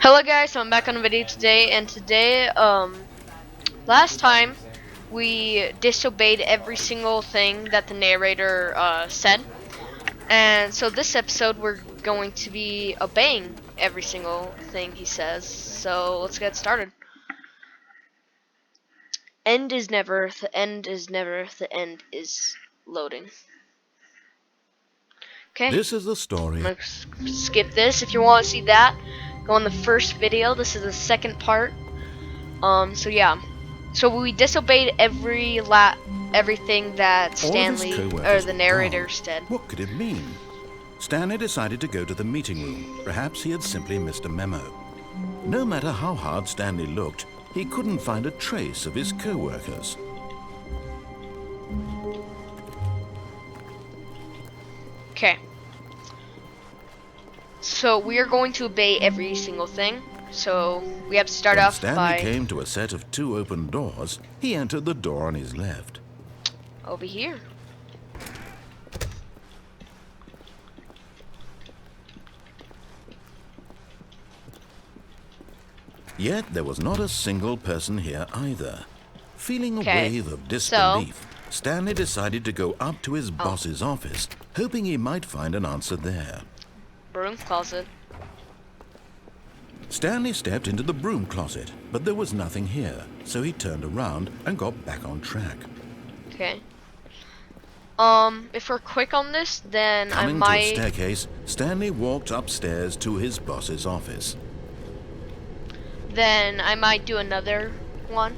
Hello guys, so I'm back on a video today, and today, last time we disobeyed every single thing that the narrator said, and so this episode we're going to be obeying every single thing he says. So let's get started. End is never, the end is never, the end is loading. Okay, This is the story. I'm gonna skip this. If you want to see that, go on the first video. This is the second part. So yeah. So we disobeyed everything that All of his Stanley or co-workers the were narrator gone. said. What could it mean? Stanley decided to go to the meeting room. Perhaps he had simply missed a memo. No matter how hard Stanley looked, he couldn't find a trace of his co-workers. Okay. So we are going to obey every single thing. So we have to start When off Stanley by came to a set of two open doors, he entered the door on his left. over here. Yet there was not a single person here either. Feeling a Okay, wave of disbelief, Stanley decided to go up to his boss's office, hoping he might find an answer there. Broom closet. Stanley stepped into the broom closet, but there was nothing here, so he turned around and got back on track. Okay. If we're quick on this, then Coming I might. to a staircase, Stanley walked upstairs to his boss's office. Then I might do another one.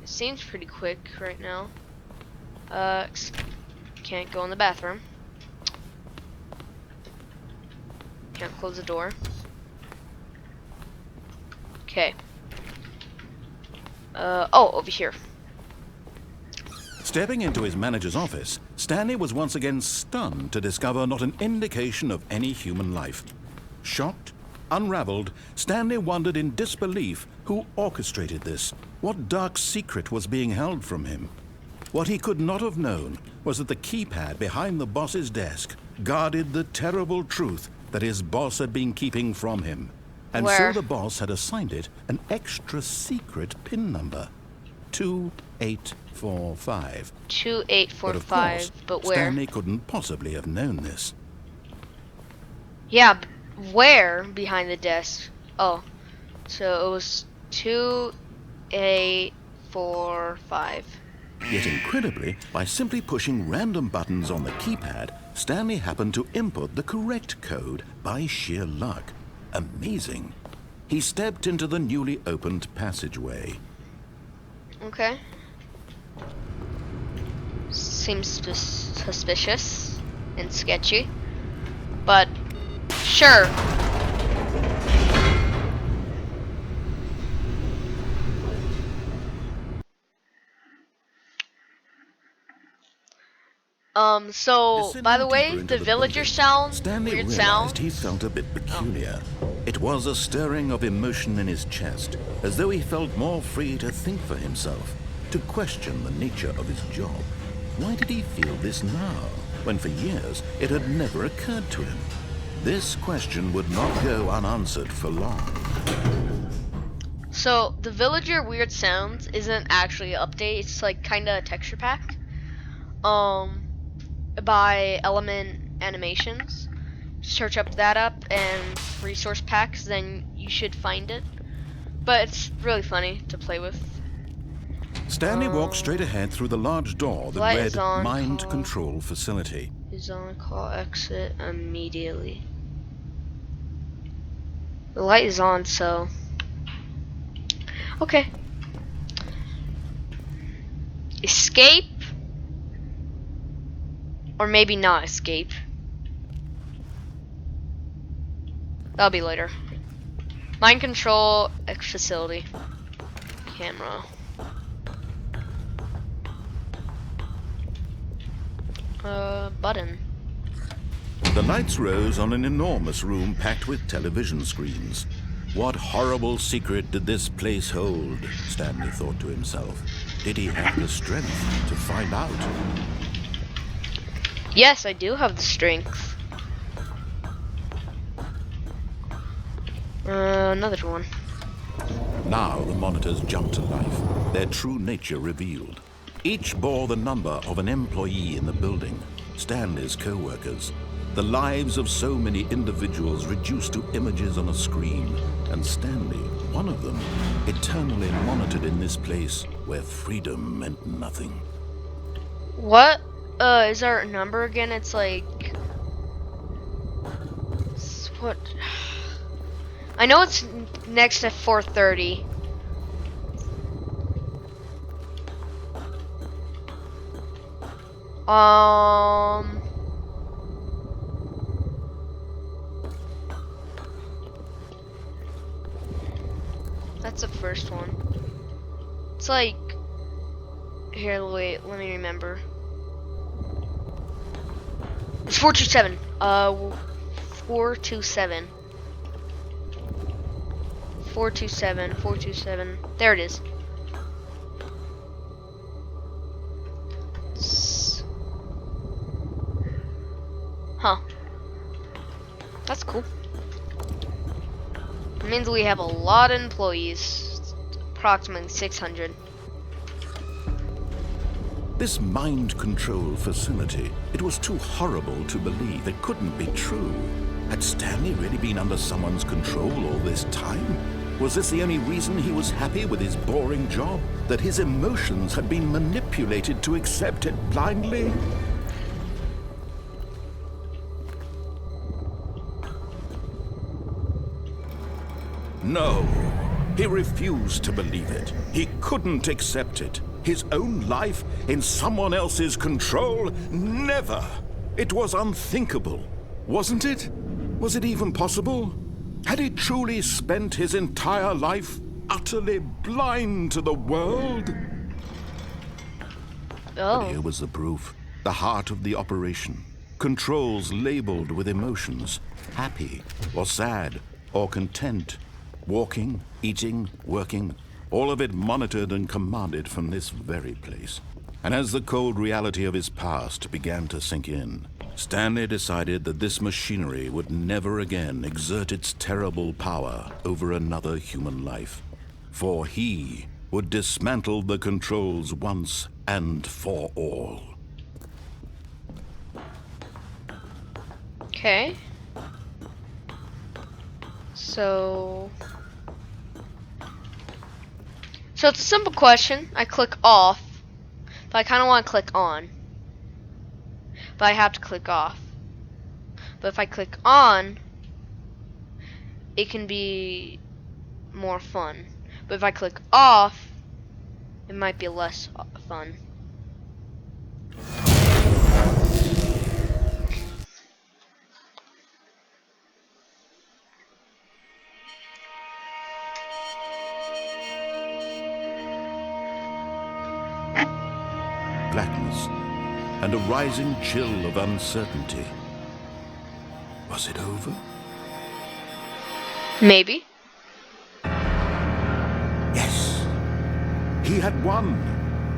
It seems pretty quick right now. Can't go in the bathroom. Can't close the door. Okay. Oh, over here. Stepping into his manager's office, Stanley was once again stunned to discover not an indication of any human life. Shocked, unraveled, Stanley wondered in disbelief who orchestrated this, what dark secret was being held from him. What he could not have known was that the keypad behind the boss's desk guarded the terrible truth that his boss had been keeping from him. And Where? so the boss had assigned it an extra secret PIN number, 2845. 2845, but where? Stanley couldn't possibly have known this. Yeah, where behind the desk? Oh, so it was 2845. Yet incredibly, by simply pushing random buttons on the keypad, Stanley happened to input the correct code by sheer luck. Amazing. He stepped into the newly opened passageway. Okay. Seems suspicious and sketchy, but sure. So by the Descending way, deeper into the villager building, sound, Stanley weird realized sound. he felt a bit peculiar. It was a stirring of emotion in his chest, as though he felt more free to think for himself, to question the nature of his job. Why did he feel this now, when for years it had never occurred to him? This question would not go unanswered for long. So the villager weird sounds isn't actually an update. It's like kind of a texture pack. By Element Animations. Search that up and resource packs, then you should find it. But it's really funny to play with. Stanley walked straight ahead through the large door that Light read is on, Mind call. Control Facility. Is on call, exit immediately. The light is on, so okay. Escape, or maybe not escape. That'll be later. Mind control facility. Camera. Button. The lights rose on an enormous room packed with television screens. What horrible secret did this place hold? Stanley thought to himself. Did he have the strength to find out? Yes, I do have the strength. Another one. Now the monitors jumped to life, their true nature revealed. Each bore the number of an employee in the building, Stanley's co-workers. The lives of so many individuals reduced to images on a screen, and Stanley, one of them, eternally monitored in this place where freedom meant nothing. What is our number again? It's like what? I know it's next to 430. That's the first one. It's like, here, wait, let me remember. It's 427. 427. 427. 427. There it is. Huh. That's cool. It means we have a lot of employees. Approximately 600. This mind control facility, it was too horrible to believe. It couldn't be true. Had Stanley really been under someone's control all this time? Was this the only reason he was happy with his boring job? That his emotions had been manipulated to accept it blindly? No, he refused to believe it. He couldn't accept it. His own life in someone else's control? Never! It was unthinkable, wasn't it? Was it even possible? Had he truly spent his entire life utterly blind to the world? Oh. But here was the proof. The heart of the operation. Controls labeled with emotions. Happy, or sad, or content. Walking, eating, working, all of it monitored and commanded from this very place. And as the cold reality of his past began to sink in, Stanley decided that this machinery would never again exert its terrible power over another human life. For he would dismantle the controls once and for all. Okay. So it's a simple question. I click off, but I kind of want to click on. But I have to click off. But if I click on, it can be more fun. But if I click off, it might be less fun. Blackness and a rising chill of uncertainty. Was it over? Maybe. Yes. He had won.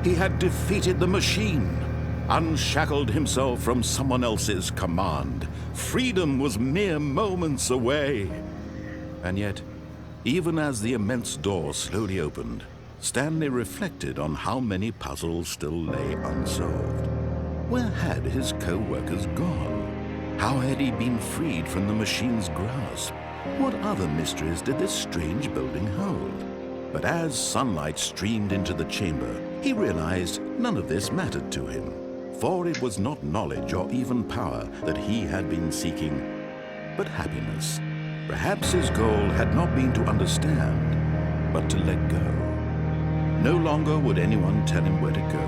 He had defeated the machine, unshackled himself from someone else's command. Freedom was mere moments away. And yet, even as the immense door slowly opened, Stanley reflected on how many puzzles still lay unsolved. Where had his co-workers gone? How had he been freed from the machine's grasp? What other mysteries did this strange building hold? But as sunlight streamed into the chamber, he realized none of this mattered to him. For it was not knowledge or even power that he had been seeking, but happiness. Perhaps his goal had not been to understand, but to let go. No longer would anyone tell him where to go,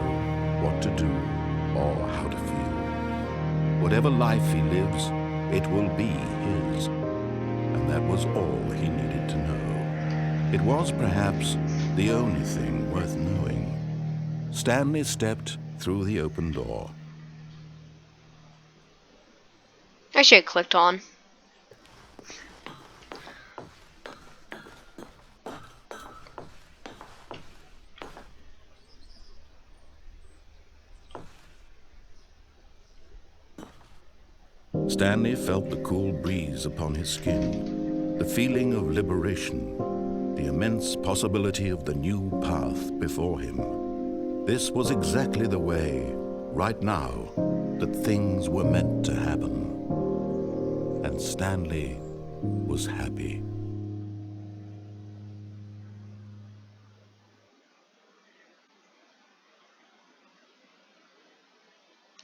what to do, or how to feel. Whatever life he lives, it will be his. And that was all he needed to know. It was perhaps the only thing worth knowing. Stanley stepped through the open door. I should have clicked on. Stanley felt the cool breeze upon his skin. the feeling of liberation, the immense possibility of the new path before him. This was exactly the way, right now, that things were meant to happen. And Stanley was happy.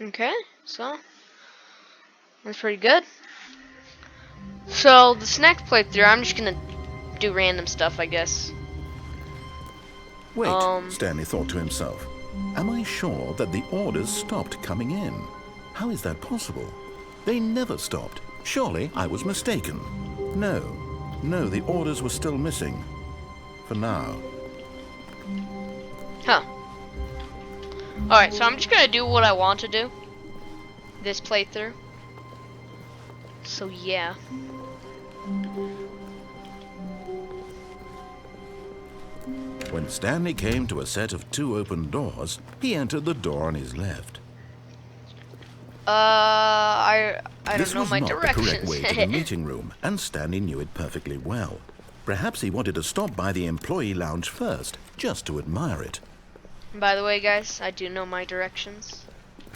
Okay, so that's pretty good. So this next playthrough, I'm just gonna do random stuff, I guess. Wait, Stanley thought to himself. Am I sure that the orders stopped coming in? How is that possible? They never stopped. Surely I was mistaken. No, the orders were still missing. For now. Huh. Alright, so I'm just gonna do what I want to do. This playthrough. So yeah. When Stanley came to a set of 2 open doors, he entered the door on his left. I don't know my directions. This was not the correct way to the meeting room, and Stanley knew it perfectly well. Perhaps he wanted to stop by the employee lounge first, just to admire it. By the way, guys, I do know my directions.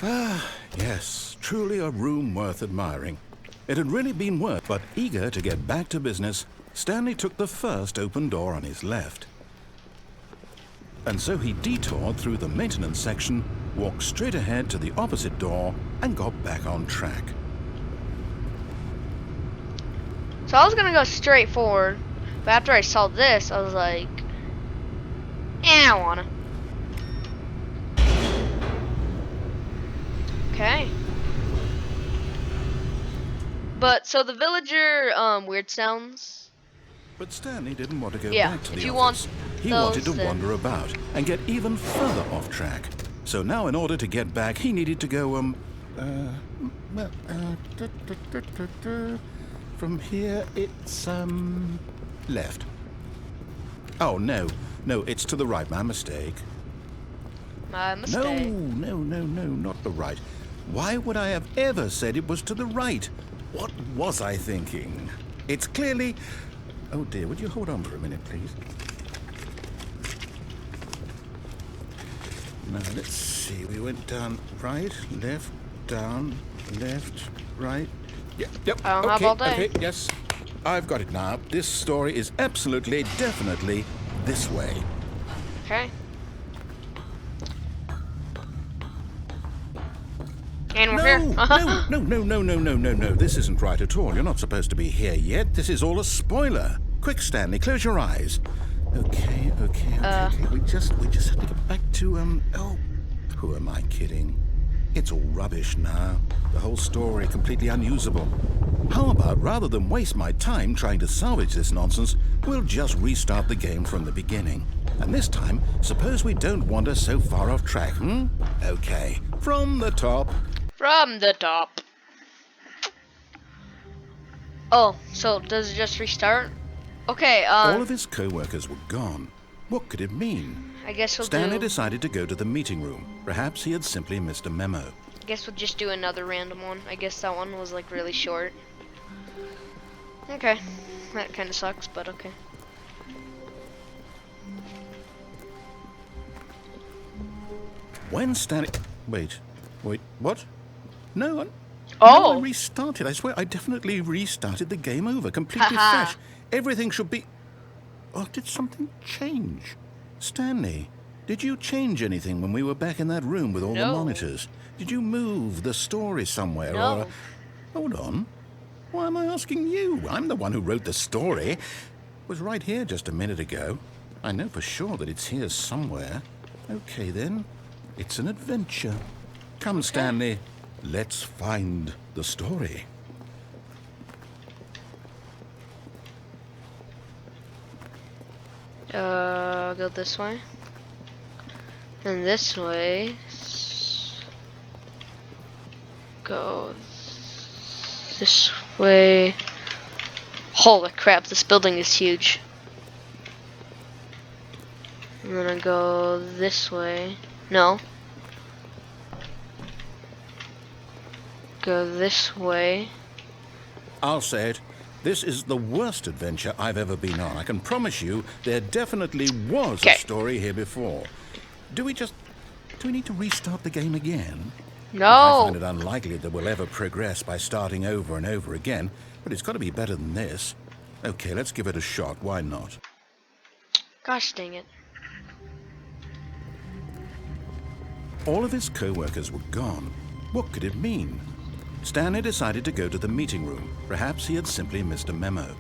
Ah, yes, truly a room worth admiring. It had really been worth, but eager to get back to business, Stanley took the first open door on his left. And so he detoured through the maintenance section, walked straight ahead to the opposite door, and got back on track. So I was gonna go straight forward, but after I saw this, I was like, I don't wanna. Okay. But so the villager weird sounds. But Stanley didn't want to go Yeah, back to if the you office. want He wanted to those, then- wander about and get even further off track. So now in order to get back, he needed to go, from here it's, left. Oh, no, it's to the right, my mistake. My mistake. No, not the right. Why would I have ever said it was to the right? What was I thinking? It's clearly... Oh dear, would you hold on for a minute, please? Now, let's see. We went down right, left, down, left, right. Yep, I don't okay, have all day. okay, yes. I've got it now. This story is absolutely, definitely this way. Okay. And we're here. No. This isn't right at all. You're not supposed to be here yet. This is all a spoiler. Quick, Stanley, close your eyes. Okay. We just have to get back to, oh, who am I kidding? It's all rubbish now. The whole story completely unusable. How about, rather than waste my time trying to salvage this nonsense, we'll just restart the game from the beginning. And this time, suppose we don't wander so far off track, Okay, from the top. From the top. Oh, so does it just restart? Okay, All of his co-workers were gone. What could it mean? I guess we'll Stanley decided to go to the meeting room. Perhaps he had simply missed a memo. I guess we'll just do another random one. I guess that one was like really short. Okay. That kind of sucks, but okay. When Stanley... Wait, what? No, Oh! No, I restarted. I swear, I definitely restarted the game over, completely Haha. fresh. Everything should be... Oh, did something change? Stanley, did you change anything when we were back in that room with all the No. monitors? Did you move the story somewhere? No. Or... Hold on. Why am I asking you? I'm the one who wrote the story. It was right here just a minute ago. I know for sure that it's here somewhere. Okay, then. It's an adventure. Come, Stanley. Let's find the story. Go this way. And this way. Go this way. Holy crap, this building is huge. I'm gonna go this way. No. Go this way. I'll say it. This is the worst adventure I've ever been on. I can promise you there definitely was a Okay. story here before. Do we need to restart the game again? Look, I No. find it unlikely that we'll ever progress by starting over and over again, but it's got to be better than this. Okay, let's give it a shot. Why not? Gosh dang it. All of his co-workers were gone. What could it mean? Stanley decided to go to the meeting room. Perhaps he had simply missed a memo.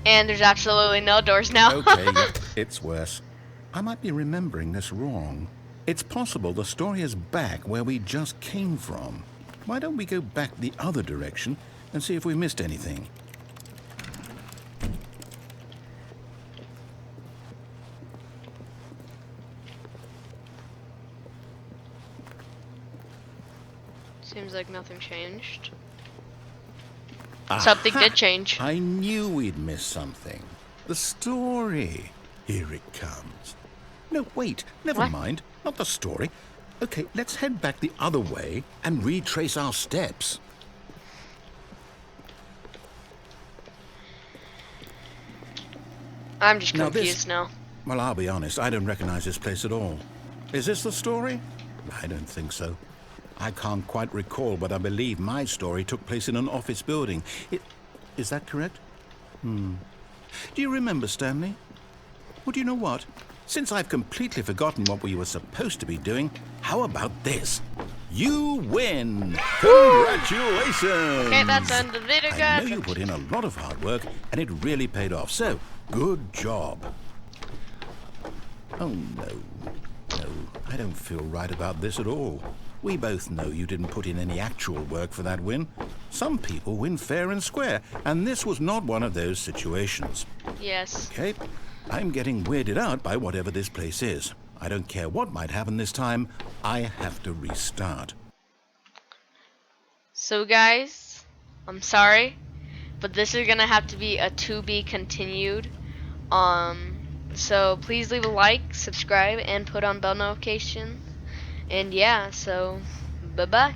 And there's absolutely no doors now. Okay, yep, it's worse. I might be remembering this wrong. It's possible the story is back where we just came from. Why don't we go back the other direction and see if we missed anything? Seems like nothing changed. Aha! Something did change. I knew we'd miss something. The story. Here it comes. No, wait, never What? mind. Not the story. Okay, let's head back the other way and retrace our steps. I'm just Now confused now. Well, I'll be honest, I don't recognize this place at all. Is this the story? I don't think so. I can't quite recall, but I believe my story took place in an office building. Is that correct? Do you remember, Stanley? Well, do you know what? Since I've completely forgotten what we were supposed to be doing, how about this? You win! Congratulations! Okay, that's the end of the video, I guys. know you put in a lot of hard work, and it really paid off. So, good job. Oh, no. No, I don't feel right about this at all. We both know you didn't put in any actual work for that win. Some people win fair and square, and this was not one of those situations. Yes. Okay? I'm getting weirded out by whatever this place is. I don't care what might happen this time. I have to restart. So guys, I'm sorry, but this is gonna have to be a to be continued. So please leave a like, subscribe, and put on bell notifications. And yeah, so bye bye.